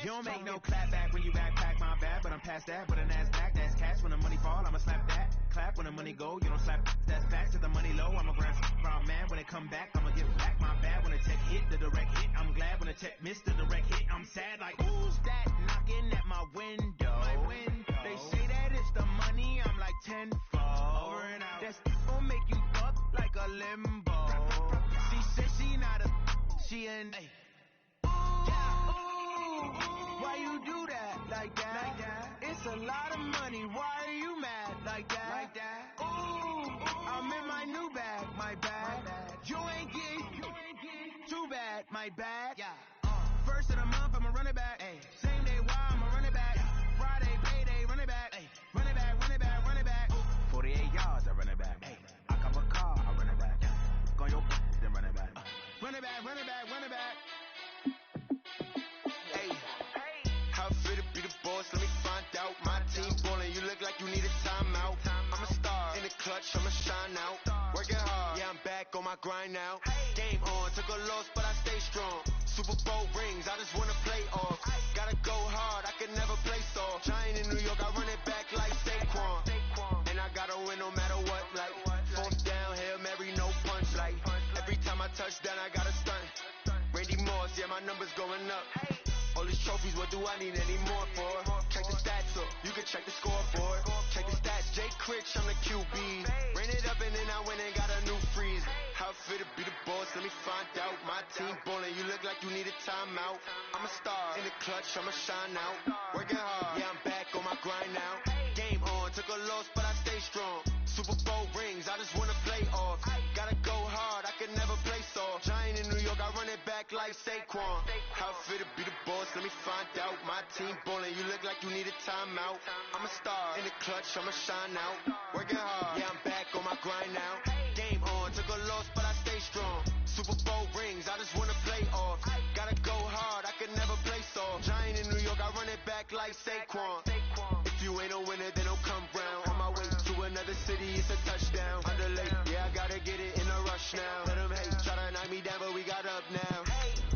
You don't make no clap back when you backpack, my bad, but I'm past that. But an ass back, that's cash. When the money fall, I'ma slap that. Clap when the money go, you don't slap. That's facts. To the money low, I'm a ground man. When it come back, I'ma give back my bad. When the check hit, the direct hit, I'm glad. When the check missed the direct hit, I'm sad. Like who's that knocking at my window? They say that it's the money, I'm like tenfold. Over and out. That's gon' make you buck like a limbo. She said she not a, she an. Why you do that like that? It's a lot of money. Why are you mad like that? Ooh, I'm in my new bag, my bad. You ain't get too bad, my bad. First of the month, I'ma run it back. Same day, why I'ma run it back. Friday, payday, run it back. Run it back, run it back, run it back. 48 yards, I run it back. I cop a car, I run it back. Go on your then run it back. Run it back, run it back, run it back. How fit to be the boss? Let me find out. My team ballin', you look like you need a timeout. I'm a star in the clutch, I'ma shine out. Working hard, yeah, I'm back on my grind now. Game on, took a loss, but I stay strong. Super Bowl rings, I just wanna play off. Gotta go hard, I can never play soft. Giant in New York, I run it back like Saquon. And I gotta win no matter what, like fourth down, Hail Mary, no punch, like every time I touch down, I gotta stunt. Randy Moss, yeah, my numbers going up. All these trophies, what do I need any more for? Check the stats up, you can check the scoreboard. Check the stats, Jay Critch, I'm the QB. Ran it up and then I went and got a new freeze. How fit to be the boss, let me find out. My team ballin', you look like you need a timeout. I'm a star in the clutch, I'ma shine out. Working hard, yeah, I'm back on my grind now. Game on, took a loss, but I stay strong. Super Bowl rings, I just wanna play off. Gotta go hard, I can never play soft. Giant in New York, I run it back like Saquon. How fit to be the boss, let me find out. My team ballin', you look like you need a timeout. I'm a star in the clutch, I'ma shine out. Working hard, yeah, I'm back on my grind now. Game on, took a loss, but I stay strong. Super Bowl rings, I just wanna play off. Gotta go hard, I can never play soft. Giant in New York, I run it back like Saquon. If you ain't a winner, then don't come round. On my way to another city, it's a touchdown. Underlay, yeah, I gotta get it in a rush now. Let them hate, try to knock me down, but we got up now.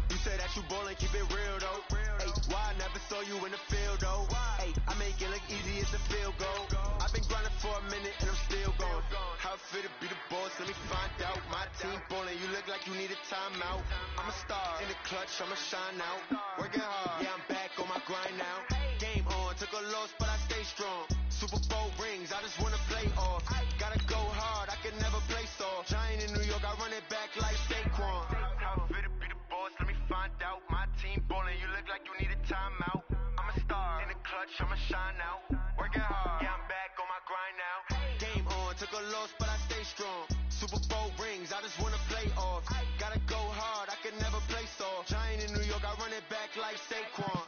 You say that you ballin', keep it real though. Hey, why I never saw you in the field though? Hey, I make it look easy as a field goal. I've been grinding for a minute and I'm still going. How fit to be the boss, let me find out. My team ballin', you look like you need a timeout. I'm a star in the clutch, I'ma shine out. Working hard, yeah, I'm back on my grind now. Game on, took a loss, but I stay strong. Super Bowl rings, I just wanna play off. Gotta go hard, I can never play soft. Giant in New York, I run it back like Saquon. How fit to be the boss, let me find out. My team ballin', you look like you need a timeout. I'm a star in the clutch, I'ma shine out. Working hard, yeah, I'm back on my grind now. Game on, took a loss, but I stay strong. Super Bowl rings, I just wanna play off. Gotta go hard, I can never play soft. Giant in New York, I run it back like Saquon.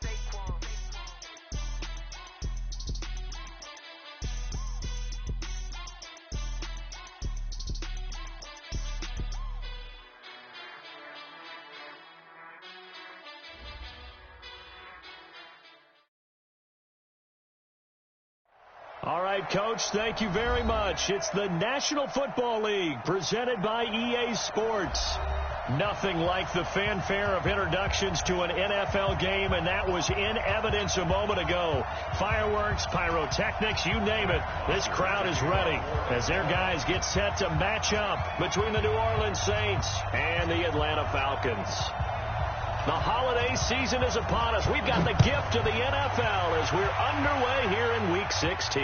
All right, Coach, thank you very much. It's the National Football League presented by EA Sports. Nothing like the fanfare of introductions to an NFL game, and that was in evidence a moment ago. Fireworks, pyrotechnics, you name it. This crowd is ready as their guys get set to match up between the New Orleans Saints and the Atlanta Falcons. The holiday season is upon us. We've got the gift of the NFL as we're underway here in Week 16.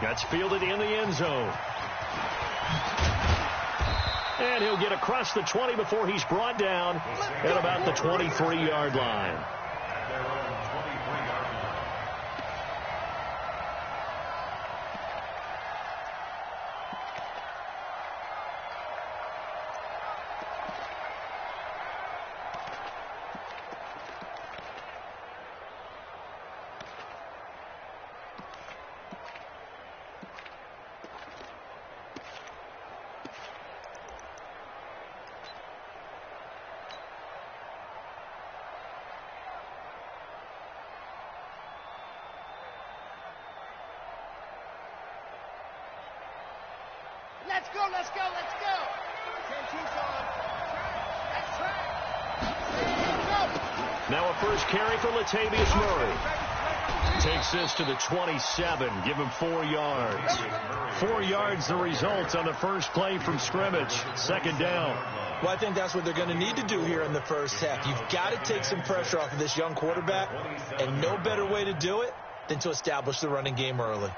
That's fielded in the end zone. And he'll get across the 20 before he's brought down at about the 23-yard line. Let's go, let's go, let's go. 10 2 on. That's track. Go. Now a first carry for Latavius Murray. Takes this to the 27. Give him 4 yards. 4 yards the result on the first play from scrimmage. Second down. Well, I think that's what they're going to need to do here in the first half. You've got to take some pressure off of this young quarterback, and no better way to do it than to establish the running game early.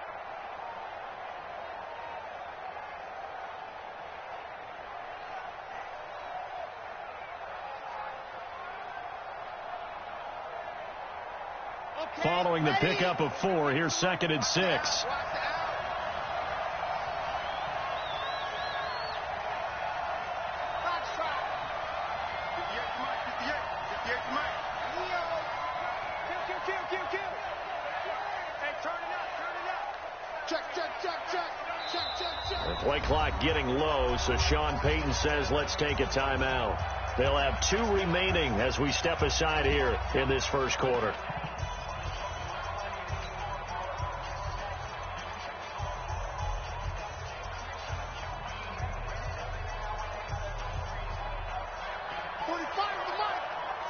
Following the pickup of 4, here's 2nd and 6. The play clock getting low, so Sean Payton says let's take a timeout. They'll have 2 remaining as we step aside here in this first quarter.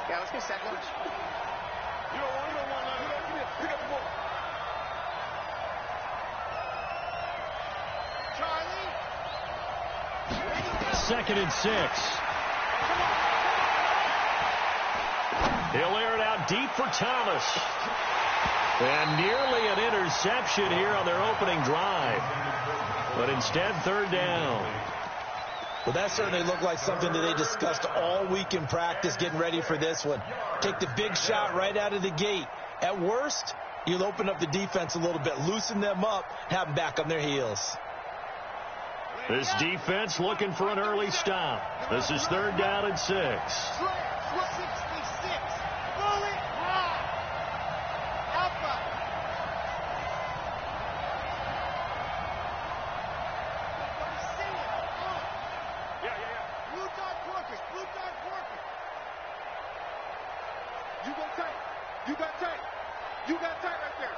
Yeah, let's get set lunch. You don't want pick up the ball. Charlie. 2nd and 6. He'll air it out deep for Thomas. And nearly an interception here on their opening drive. But instead, 3rd down. Well, that certainly looked like something that they discussed all week in practice getting ready for this one. Take the big shot right out of the gate. At worst, you'll open up the defense a little bit, loosen them up, have them back on their heels. This defense looking for an early stop. This is 3rd down and 6. 66. Bullet rock. Alpha. Blue dot working. You got tight. You got tight right there.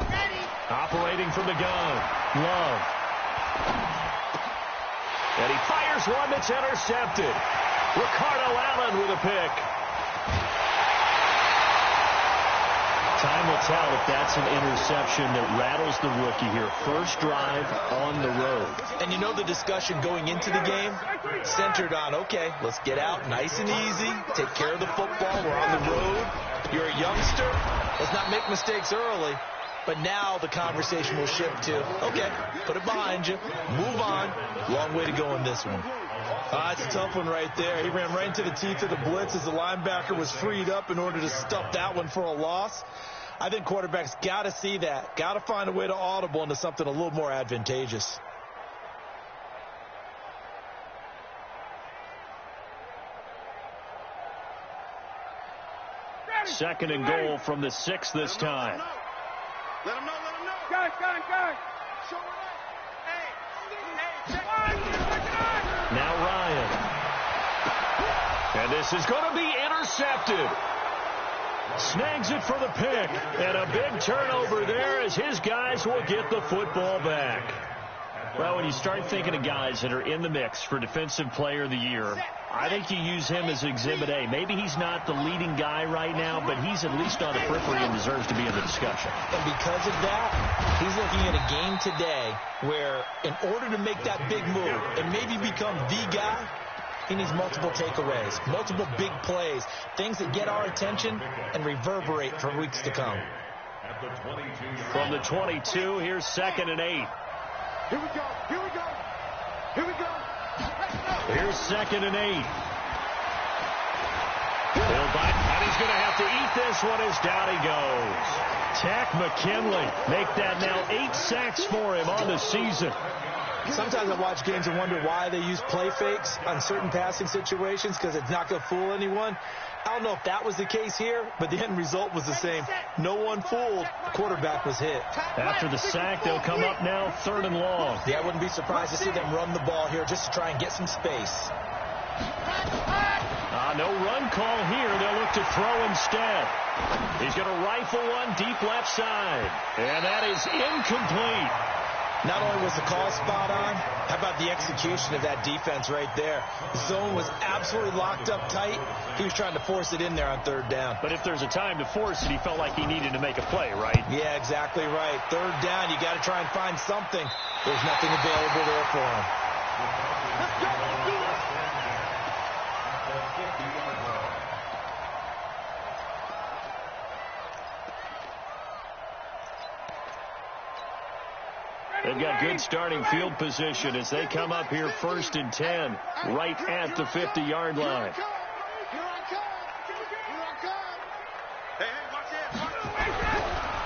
Ready. Operating from the gun. Love. And he fires one that's intercepted. Ricardo Allen with a pick. Time will tell if that's an interception that rattles the rookie here. First drive on the road. And you know the discussion going into the game centered on, okay, let's get out nice and easy, take care of the football, we're on the road. You're a youngster, let's not make mistakes early. But now the conversation will shift to, okay, put it behind you, move on. Long way to go in this one. It's a tough one right there. He ran right into the teeth of the blitz as the linebacker was freed up in order to stuff that one for a loss. I think quarterbacks got to see that, got to find a way to audible into something a little more advantageous. Second and goal from the 6 this time. Let him know. Guys. Show him right. Now Ryan. And this is going to be intercepted. Snags it for the pick. And a big turnover there as his guys will get the football back. Well, when you start thinking of guys that are in the mix for Defensive Player of the Year, I think you use him as Exhibit A. Maybe he's not the leading guy right now, but he's at least on the periphery and deserves to be in the discussion. And because of that, he's looking at a game today where in order to make that big move and maybe become the guy, he needs multiple takeaways, multiple big plays, things that get our attention and reverberate for weeks to come. From the 22, here's 2nd and 8. Here we go. Here's 2nd and 8. He'll bite, and he's going to have to eat this one as down he goes. Tack McKinley make that now 8 sacks for him on the season. Sometimes I watch games and wonder why they use play fakes on certain passing situations because it's not going to fool anyone. I don't know if that was the case here, but the end result was the same. No one fooled. The quarterback was hit. After the sack, they'll come up now 3rd and long. Yeah, I wouldn't be surprised to see them run the ball here just to try and get some space. No run call here. They'll look to throw instead. He's going to rifle one deep left side. And that is incomplete. Not only was the call spot on, how about the execution of that defense right there? The zone was absolutely locked up tight. He was trying to force it in there on third down. But if there's a time to force it, he felt like he needed to make a play, right? Yeah, exactly right. Third down, you got to try and find something. There's nothing available there for him. They've got good starting field position as they come up here 1st and 10, right at the 50-yard line.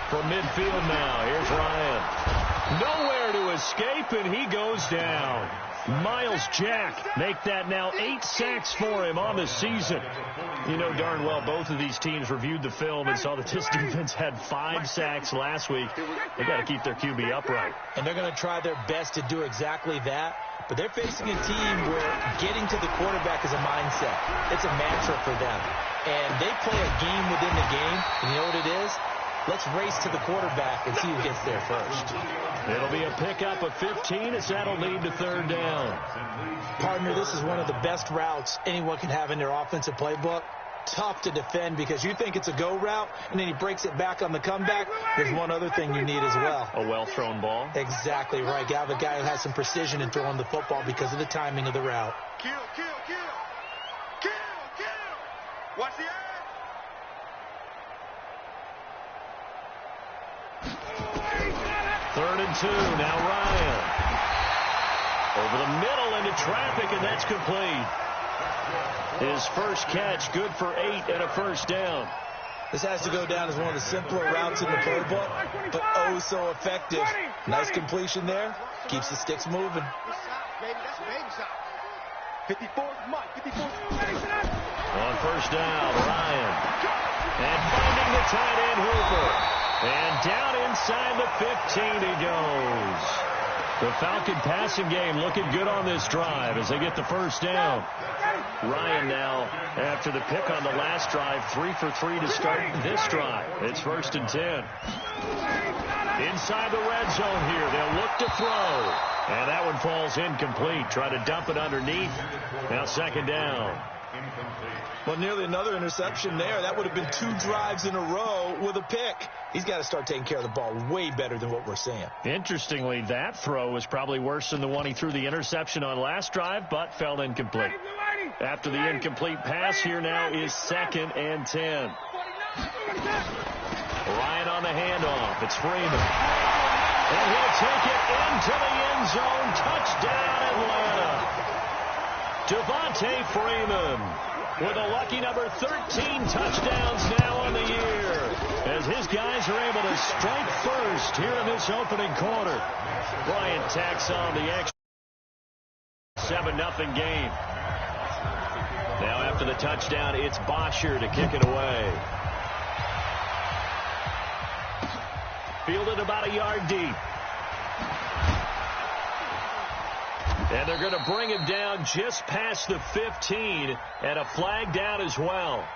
From midfield now, here's Ryan. Nowhere to escape, and he goes down. Miles Jack make that now 8 sacks for him on the season. You know darn well both of these teams reviewed the film and saw that this defense had 5 sacks last week. They got to keep their QB upright. And they're going to try their best to do exactly that. But they're facing a team where getting to the quarterback is a mindset. It's a mantra for them. And they play a game within the game. And you know what it is? Let's race to the quarterback and see who gets there first. It'll be a pickup of 15 as that'll lead to 3rd down. Partner, this is one of the best routes anyone can have in their offensive playbook. Tough to defend because you think it's a go route, and then he breaks it back on the comeback. There's one other thing you need as well. A well-thrown ball. Exactly right. You have a guy who has some precision in throwing the football because of the timing of the route. Kill. Watch the eye. 3rd and 2. Now Ryan. Over the middle into traffic, and that's complete. His first catch, good for 8 and a 1st down. This has to go down as one of the simpler routes in the playbook, but oh so effective. Nice completion there. Keeps the sticks moving. That's a baby shot. 54, Mike. 54. On 1st down, Ryan. And finding the tight end, Hooper. And down inside the 15 he goes. The Falcon passing game looking good on this drive as they get the 1st down. Ryan now, after the pick on the last drive, 3 for 3 to start this drive. It's 1st and 10. Inside the red zone here. They'll look to throw. And that one falls incomplete. Try to dump it underneath. Now 2nd down. Well, nearly another interception there. That would have been 2 drives in a row with a pick. He's got to start taking care of the ball way better than what we're seeing. Interestingly, that throw was probably worse than the one he threw the interception on last drive, but fell incomplete. After the incomplete pass, here now is 2nd and 10. Ryan on the handoff. It's Freeman. And he'll take it into the end zone. Touchdown, Atlanta. Devontae Freeman with a lucky number 13 touchdowns now on the year as his guys are able to strike first here in this opening quarter. Bryant tacks on the extra 7-0 game. Now after the touchdown, it's Bosher to kick it away. Fielded about a yard deep. And they're going to bring him down just past the 15 and a flag down as well.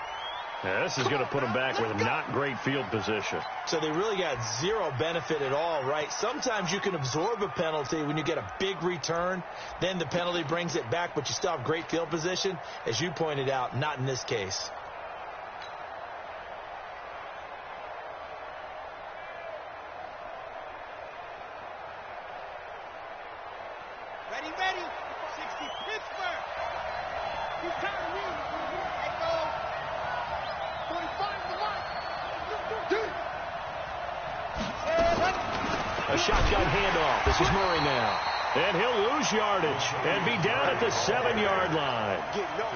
Now, this is going to put him back with not great field position. So they really got zero benefit at all, right? Sometimes you can absorb a penalty when you get a big return. Then the penalty brings it back, but you still have great field position. As you pointed out, not in this case. Ready. 60, Pittsburgh. You count me. Let go. 45 to Mike. A shotgun handoff. This is Murray now. And he'll lose yardage and be down at the 7-yard line.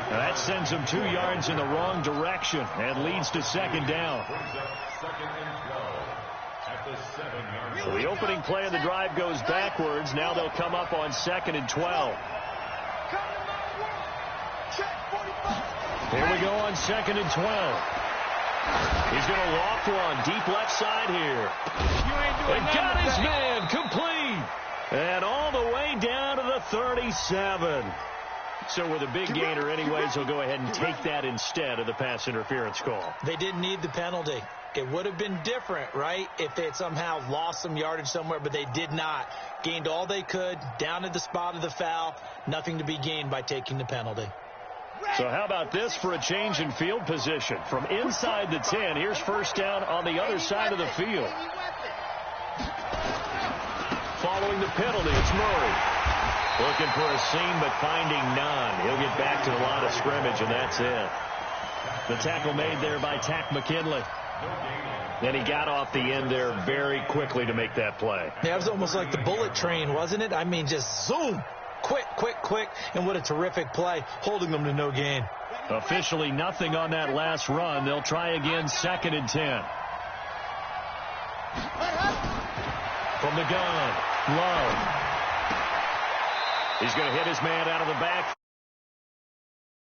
Now that sends him 2 yards in the wrong direction and leads to 2nd down. So the opening play of the drive goes backwards. Now they'll come up on 2nd and 12. Here we go on 2nd and 12. He's going to loft one deep left side here. And got his man complete. And all the way down to the 37. So with a big gainer anyways, they'll go ahead and take that instead of the pass interference call. They didn't need the penalty. It would have been different, right, if they had somehow lost some yardage somewhere, but they did not. Gained all they could, down at the spot of the foul. Nothing to be gained by taking the penalty. So how about this for a change in field position? From inside the 10, here's first down on the other side of the field. Following the penalty, it's Murray. Looking for a seam, but finding none. He'll get back to the line of scrimmage, and that's it. The tackle made there by Tack McKinley. Then he got off the end there very quickly to make that play. Yeah, it was almost like the bullet train, wasn't it? I mean, just zoom. Quick, quick, quick. And what a terrific play, holding them to no gain. Officially nothing on that last run. They'll try again, 2nd and 10. From the gun, Love. He's going to hit his man out of the back.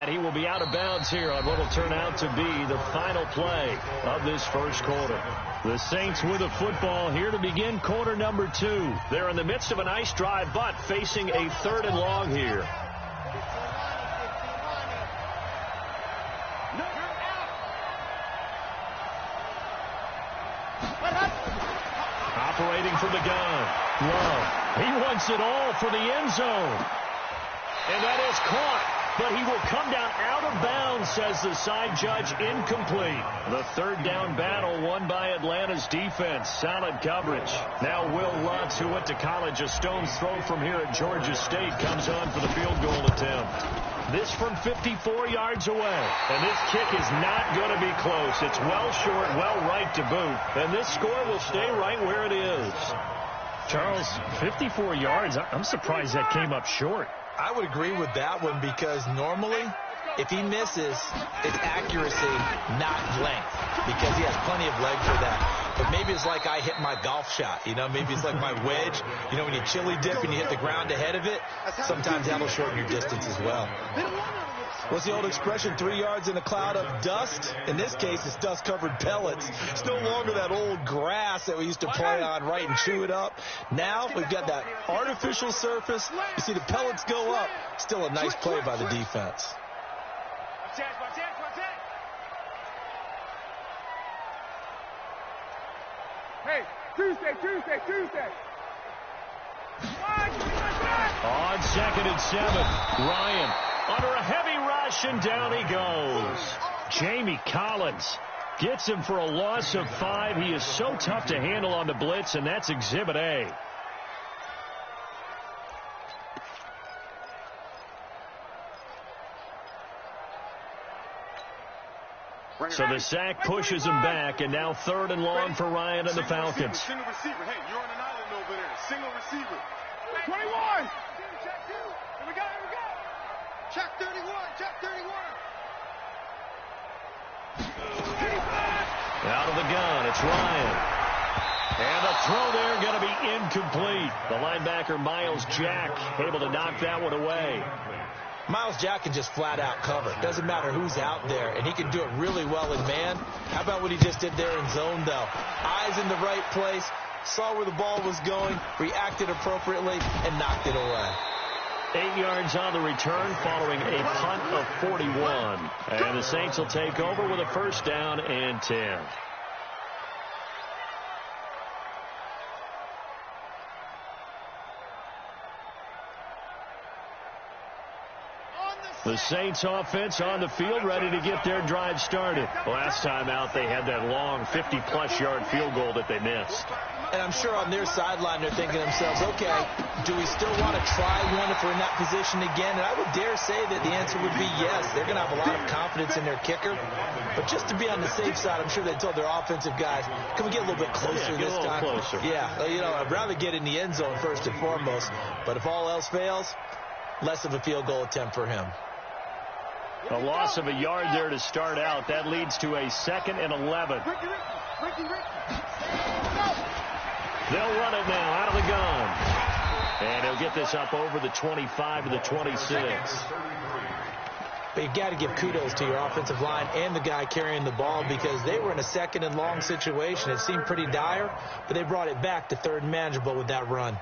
And he will be out of bounds here on what will turn out to be the final play of this first quarter. The Saints with the football here to begin quarter number 2. They're in the midst of a nice drive, but facing a 3rd and long here. Operating from the gun, Love. He wants it all for the end zone. And that is caught. But he will come down out of bounds, says the side judge. Incomplete. The 3rd down battle won by Atlanta's defense. Solid coverage. Now Will Lutz, who went to college a stone's throw from here at Georgia State, comes on for the field goal attempt. This from 54 yards away. And this kick is not going to be close. It's well short, well right to boot. And this score will stay right where it is. Charles, 54 yards. I'm surprised that came up short. I would agree with that one because normally if he misses, it's accuracy, not length, because he has plenty of leg for that. But maybe it's like I hit my golf shot, you know, maybe it's like my wedge. You know, when you chili dip and you hit the ground ahead of it, sometimes that'll shorten your distance as well. What's the old expression, 3 yards in a cloud of dust? In this case, it's dust-covered pellets. It's no longer that old grass that we used to play on, right, and chew it up. Now we've got that artificial surface. You see the pellets go up. Still a nice play by the defense. Hey, Tuesday. On 2nd and 7, Ryan under a heavy rush, and down he goes. Jamie Collins gets him for a loss of 5. He is so tough to handle on the blitz, and that's Exhibit A. So the sack pushes him back, and now 3rd and long for Ryan and the Falcons. Single receiver. Hey, you're on an island over there. Single receiver. 21. Here we go. Check 31. Out of the gun, it's Ryan. And the throw there going to be incomplete. The linebacker, Miles Jack, able to knock that one away. Miles Jack can just flat out cover. Doesn't matter who's out there, and he can do it really well in man. How about what he just did there in zone, though? Eyes in the right place, saw where the ball was going, reacted appropriately, and knocked it away. 8 yards on the return following a punt of 41. And the Saints will take over with a 1st down and 10. The Saints offense on the field, ready to get their drive started. Last time out, they had that long 50-plus yard field goal that they missed. And I'm sure on their sideline, they're thinking to themselves, okay, do we still want to try one if we're in that position again? And I would dare say that the answer would be yes. They're going to have a lot of confidence in their kicker. But just to be on the safe side, I'm sure they told their offensive guys, can we get a little bit closer this time? Closer. Yeah, you know, I'd rather get in the end zone first and foremost. But if all else fails, less of a field goal attempt for him. A loss of a yard there to start out. That leads to a 2nd and 11. They'll run it now out of the gun. And he'll get this up over the 25 to the 26. But you've got to give kudos to your offensive line and the guy carrying the ball because they were in a 2nd and long situation. It seemed pretty dire, but they brought it back to 3rd and manageable with that run.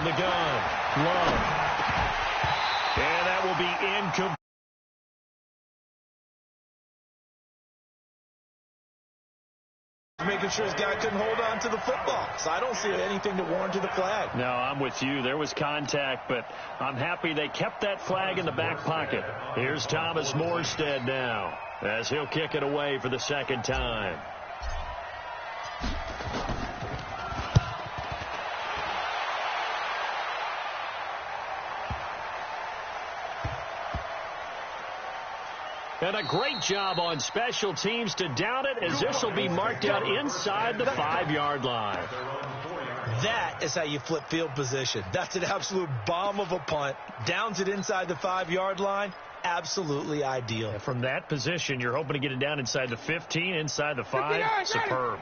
From the gun, Love. And that will be incomplete. Making sure his guy couldn't hold on to the football. So I don't see anything to warrant to the flag. No, I'm with you. There was contact, but I'm happy they kept that flag in the back pocket. Here's Thomas Morstead now as he'll kick it away for the second time. And a great job on special teams to down it, as this will be marked out inside the 5-yard line. That is how you flip field position. That's an absolute bomb of a punt. Downs it inside the 5-yard line. Absolutely ideal. From that position, you're hoping to get it down inside the 15, inside the 5. Superb.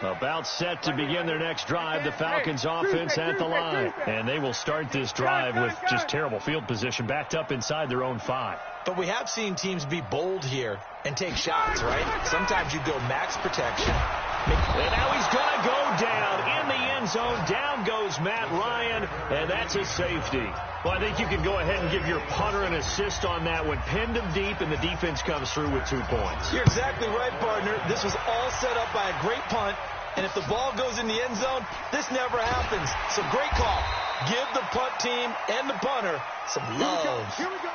About set to begin their next drive, the Falcons offense at the line. And they will start this drive with just terrible field position, backed up inside their own 5. But we have seen teams be bold here and take shots, right? Sometimes you go max protection. And now he's going to go down in the end zone. Down goes Matt Ryan, and that's a safety. Well, I think you can go ahead and give your punter an assist on that one. Pinned him deep, and the defense comes through with 2 points. You're exactly right, partner. This was all set up by a great punt, and if the ball goes in the end zone, this never happens. So great call. Give the punt team and the punter some love. Here we go.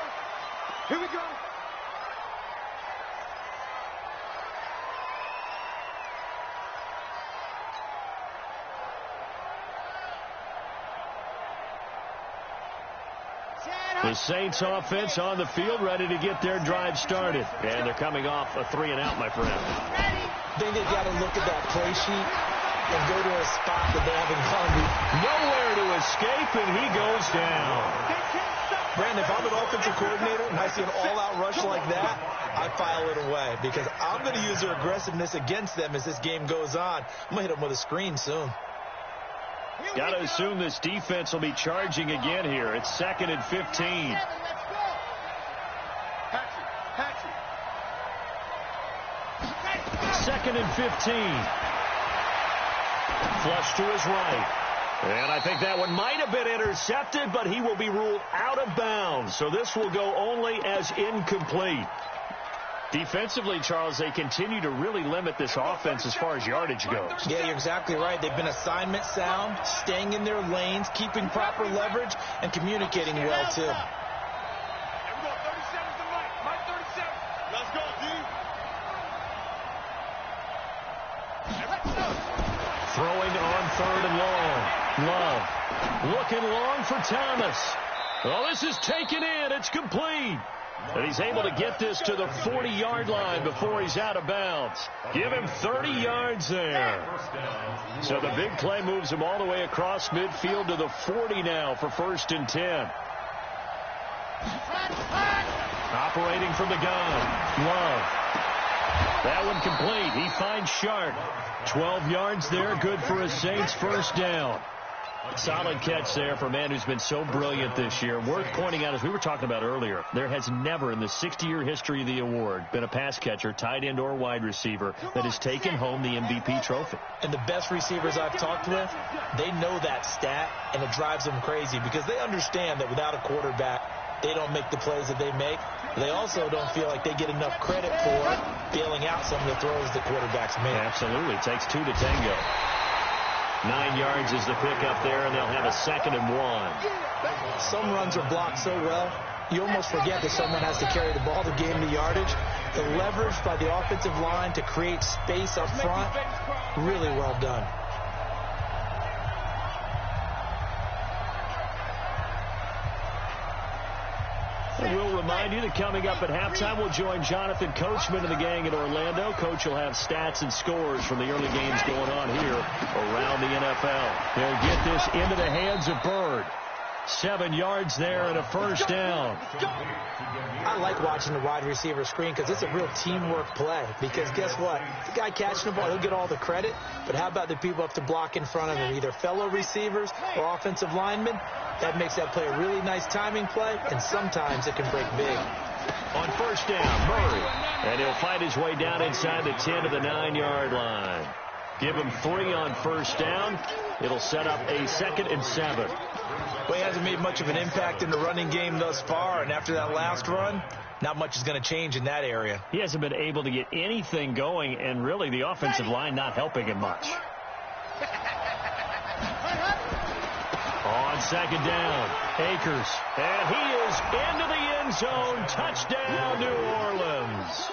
Here we go. The Saints offense on the field, ready to get their drive started. And they're coming off a 3-and-out, my friend. I think they've got to look at that play sheet and go to a spot that they haven't gone to. Nowhere to escape, and he goes down. Brandon, if I'm an offensive coordinator and I see an all-out rush like that, I file it away because I'm going to use their aggressiveness against them as this game goes on. I'm going to hit them with a screen soon. Got to assume this defense will be charging again here. It's 2nd and 15. Second and 15. Flush to his right. And I think that one might have been intercepted, but he will be ruled out of bounds. So this will go only as incomplete. Defensively, Charles, they continue to really limit this offense as far as yardage goes. Yeah, you're exactly right. They've been assignment sound, staying in their lanes, keeping proper leverage, and communicating well, too. Here we go. 37's the mic. Mic 37. Let's go, D. Throwing on 3rd and long. Love looking long for Thomas. Well, this is taken in. It's complete. And he's able to get this to the 40-yard line before he's out of bounds. Give him 30 yards there. So the big play moves him all the way across midfield to the 40 now for 1st and 10. Operating from the gun. Love. That one complete. He finds Sharp. 12 yards there. Good for a Saints first down. Solid catch there for a man who's been so brilliant this year. Worth pointing out, as we were talking about earlier, there has never in the 60-year history of the award been a pass catcher, tight end or wide receiver that has taken home the MVP trophy. And the best receivers I've talked with, they know that stat, and it drives them crazy because they understand that without a quarterback, they don't make the plays that they make. They also don't feel like they get enough credit for bailing out some of the throws the quarterbacks make. Absolutely. It takes 2 to tango. 9 yards is the pickup there, and they'll have a 2nd and 1. Some runs are blocked so well, you almost forget that someone has to carry the ball to gain the yardage. The leverage by the offensive line to create space up front, really well done. We'll remind you that coming up at halftime, we'll join Jonathan Coachman and the gang in Orlando. Coach will have stats and scores from the early games going on here around the NFL. They'll get this into the hands of Bird. 7 yards there and a first down. I like watching the wide receiver screen because it's a real teamwork play. Because guess what? The guy catching the ball, he'll get all the credit. But how about the people up to block in front of him, either fellow receivers or offensive linemen? That makes that play a really nice timing play, and sometimes it can break big. On first down, Murray. And he'll fight his way down inside the 10 to the 9-yard line. Give him 3 on first down. It'll set up a 2nd and 7. Well, he hasn't made much of an impact in the running game thus far, and after that last run, not much is going to change in that area. He hasn't been able to get anything going, and really the offensive line not helping him much. On 2nd down, Akers, and he is into the end zone. Touchdown, New Orleans.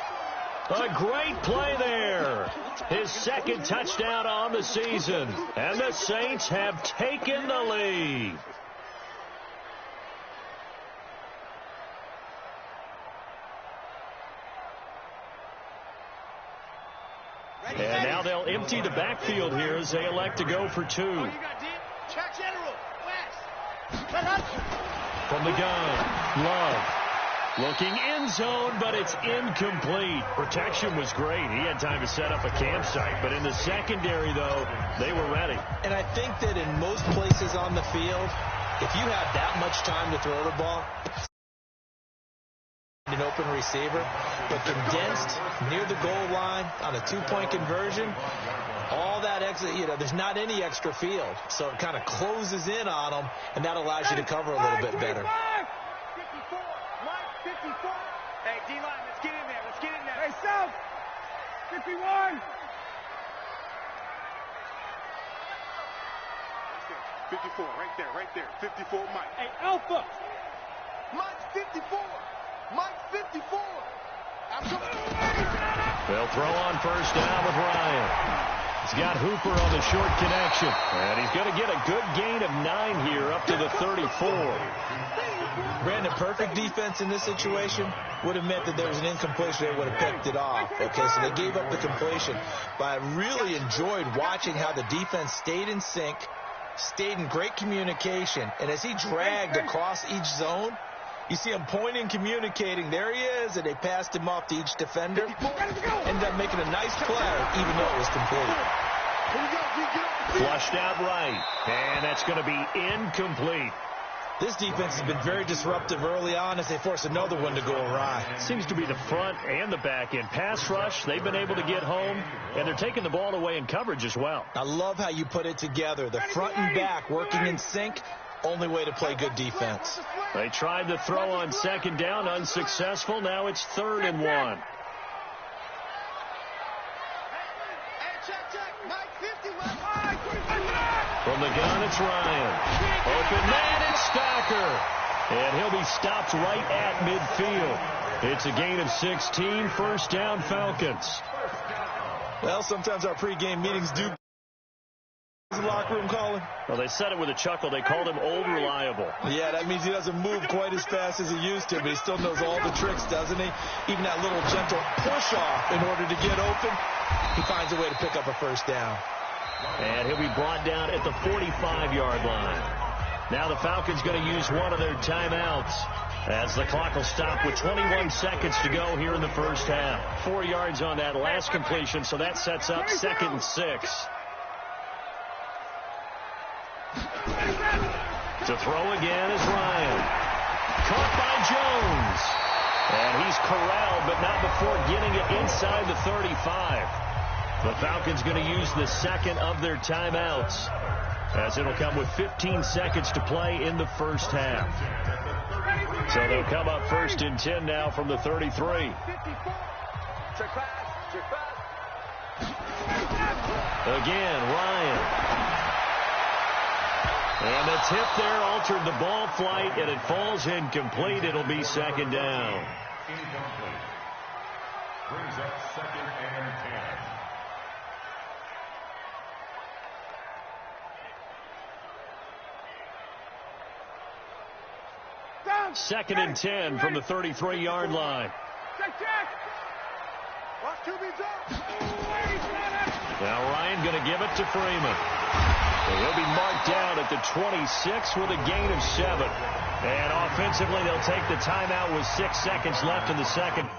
A great play there. His 2nd touchdown on the season, and the Saints have taken the lead. And now they'll empty the backfield here as they elect to go for 2. From the gun, Love. Looking end zone, but it's incomplete. Protection was great. He had time to set up a campsite. But in the secondary, though, they were ready. And I think that in most places on the field, if you have that much time to throw the ball, an open receiver, but condensed near the goal line on a 2-point conversion, all that extra, there's not any extra field. So it kind of closes in on them, and that allows you to cover a little bit better. 54, Mike, 54. Hey, D-line, let's get in there. Let's get in there. Hey, South, 51. 54, right there. 54, Mike. Hey, Alpha. Mike 54. Mike 54. They'll throw on first down with Ryan. He's got Hooper on the short connection. And he's going to get a good gain of 9 here up to the 34. Brandon, perfect defense in this situation would have meant that there was an incompletion. They would have picked it off. Okay, so they gave up the completion. But I really enjoyed watching how the defense stayed in sync, stayed in great communication. And as he dragged across each zone, you see him pointing, communicating. There he is, and they passed him off to each defender. Ended up making a nice play, even though it was complete. Flushed out right, and that's going to be incomplete. This defense has been very disruptive early on as they force another one to go awry. Seems to be the front and the back end. Pass rush, they've been able to get home, and they're taking the ball away in coverage as well. I love how you put it together. The front and back working in sync. Only way to play good defense. They tried to throw on 2nd down, unsuccessful. Now it's 3rd and 1. From the gun, it's Ryan. Open man, it's Stacker. And he'll be stopped right at midfield. It's a gain of 16, first down Falcons. Well, sometimes our pregame meetings do. The locker room calling? Well, they said it with a chuckle. They called him Old Reliable. Yeah, that means he doesn't move quite as fast as he used to, but he still knows all the tricks, doesn't he? Even that little gentle push-off in order to get open, he finds a way to pick up a first down. And he'll be brought down at the 45-yard line. Now the Falcons going to use one of their timeouts as the clock will stop with 21 seconds to go here in the first half. 4 yards on that last completion, so that sets up 2nd and 6. To throw again is Ryan. Caught by Jones. And he's corralled, but not before getting it inside the 35. The Falcons going to use the 2nd of their timeouts, as it'll come with 15 seconds to play in the first half. So they'll come up 1st and 10 now from the 33. Again, Ryan. And the tip there altered the ball flight, and it falls incomplete. It'll be 2nd down. Incomplete. Brings up 2nd and 10. 2nd and 10 from the 33-yard line. Now Ryan going to give it to Freeman. And he'll be marked down at the 26 with a gain of 7. And offensively, they'll take the timeout with 6 seconds left in the second.